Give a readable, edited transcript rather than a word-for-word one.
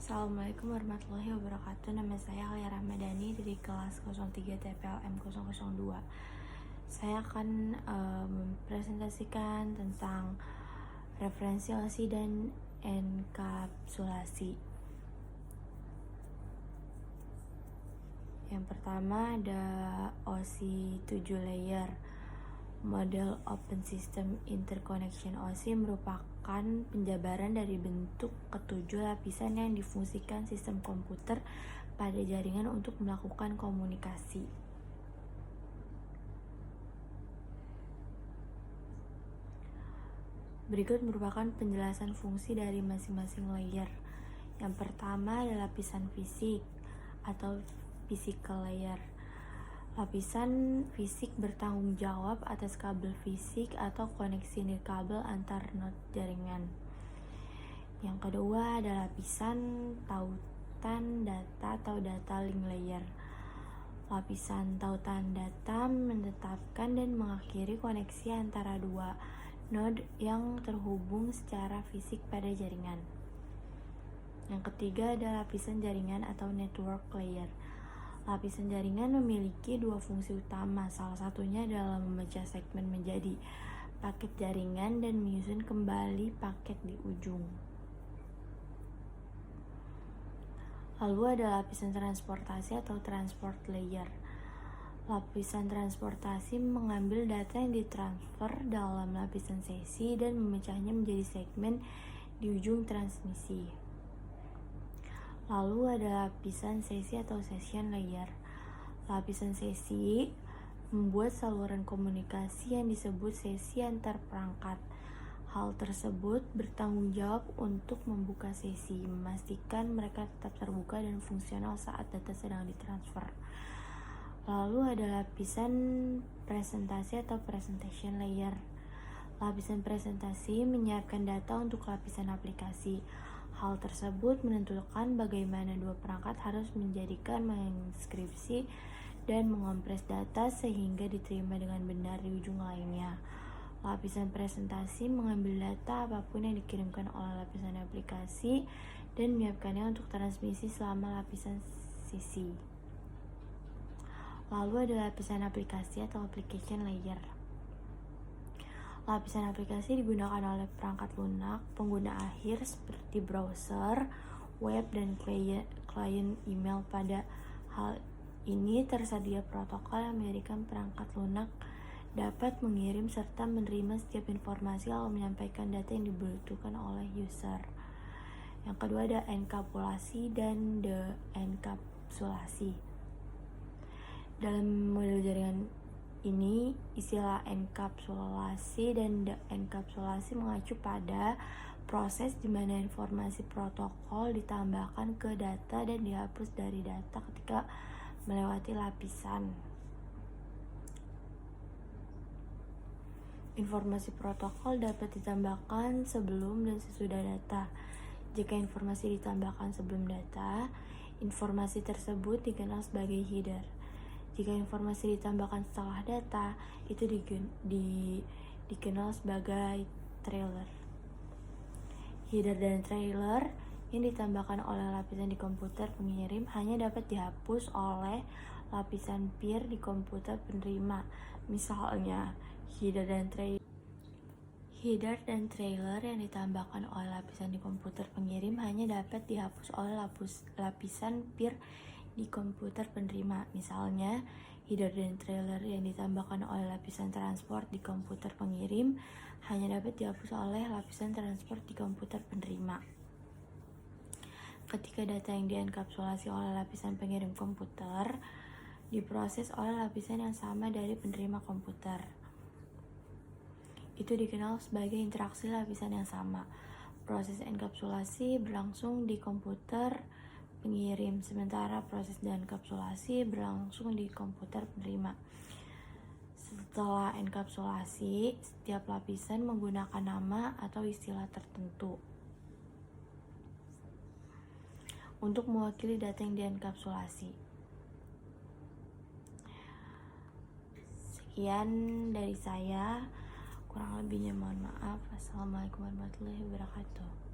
Assalamualaikum warahmatullahi wabarakatuh. Nama saya Alia Ramadhani dari kelas 03 TPLM 002. Saya akan mempresentasikan tentang referensi OSI dan enkapsulasi. Yang pertama ada OSI 7 layer. Model Open System Interconnection OSI merupakan penjabaran dari bentuk ketujuh lapisan yang difungsikan sistem komputer pada jaringan untuk melakukan komunikasi. Berikut merupakan penjelasan fungsi dari masing-masing layer. Yang pertama adalah lapisan fisik atau physical layer. Lapisan fisik bertanggung jawab atas kabel fisik atau koneksi nirkabel antar node jaringan. Yang kedua adalah lapisan tautan data atau data link layer. Lapisan tautan data menetapkan dan mengakhiri koneksi antara dua node yang terhubung secara fisik pada jaringan. Yang ketiga adalah lapisan jaringan atau network layer. Lapisan jaringan memiliki dua fungsi utama, salah satunya adalah memecah segmen menjadi paket jaringan dan menyusun kembali paket di ujung. Lalu ada lapisan transportasi atau transport layer. Lapisan transportasi mengambil data yang ditransfer dalam lapisan sesi dan memecahnya menjadi segmen di ujung transmisi. Lalu ada lapisan sesi atau session layer. Lapisan sesi membuat saluran komunikasi yang disebut sesi antar perangkat. Hal tersebut bertanggung jawab untuk membuka sesi, memastikan mereka tetap terbuka dan fungsional saat data sedang ditransfer. Lalu ada lapisan presentasi atau presentation layer. Lapisan presentasi menyiapkan data untuk lapisan aplikasi. Hal tersebut menentukan bagaimana dua perangkat harus menjadikan, menginskripsi, dan mengompres data sehingga diterima dengan benar di ujung lainnya. Lapisan presentasi mengambil data apapun yang dikirimkan oleh lapisan aplikasi dan menyiapkannya untuk transmisi selama lapisan sesi. Lalu ada lapisan aplikasi atau application layer. Lapisan aplikasi digunakan oleh perangkat lunak pengguna akhir seperti browser, web, dan klien email. Pada hal ini tersedia protokol yang menjadikan perangkat lunak dapat mengirim serta menerima setiap informasi lalu menyampaikan data yang dibutuhkan oleh user. Yang kedua ada enkapsulasi dan de-enkapsulasi. Dalam model jaringan ini, istilah enkapsulasi dan de-enkapsulasi mengacu pada proses di mana informasi protokol ditambahkan ke data dan dihapus dari data ketika melewati lapisan. Informasi protokol dapat ditambahkan sebelum dan sesudah data. Jika informasi ditambahkan sebelum data, informasi tersebut dikenal sebagai header. Jika informasi ditambahkan setelah data, itu dikenal sebagai trailer. Header dan trailer yang ditambahkan oleh lapisan di komputer pengirim hanya dapat dihapus oleh lapisan peer di komputer penerima. Misalnya, header dan trailer yang ditambahkan oleh lapisan di komputer pengirim hanya dapat dihapus oleh lapisan peer di komputer penerima. Misalnya, header dan trailer yang ditambahkan oleh lapisan transport di komputer pengirim hanya dapat dihapus oleh lapisan transport di komputer penerima. Ketika data yang dienkapsulasi oleh lapisan pengirim komputer diproses oleh lapisan yang sama dari penerima komputer, itu dikenal sebagai interaksi lapisan yang sama. Proses enkapsulasi berlangsung di komputer pengirim, sementara proses denkapsulasi berlangsung di komputer penerima. Setelah enkapsulasi, setiap lapisan menggunakan nama atau istilah tertentu untuk mewakili data yang dienkapsulasi. Sekian dari saya, kurang lebihnya mohon maaf. Assalamualaikum warahmatullahi wabarakatuh.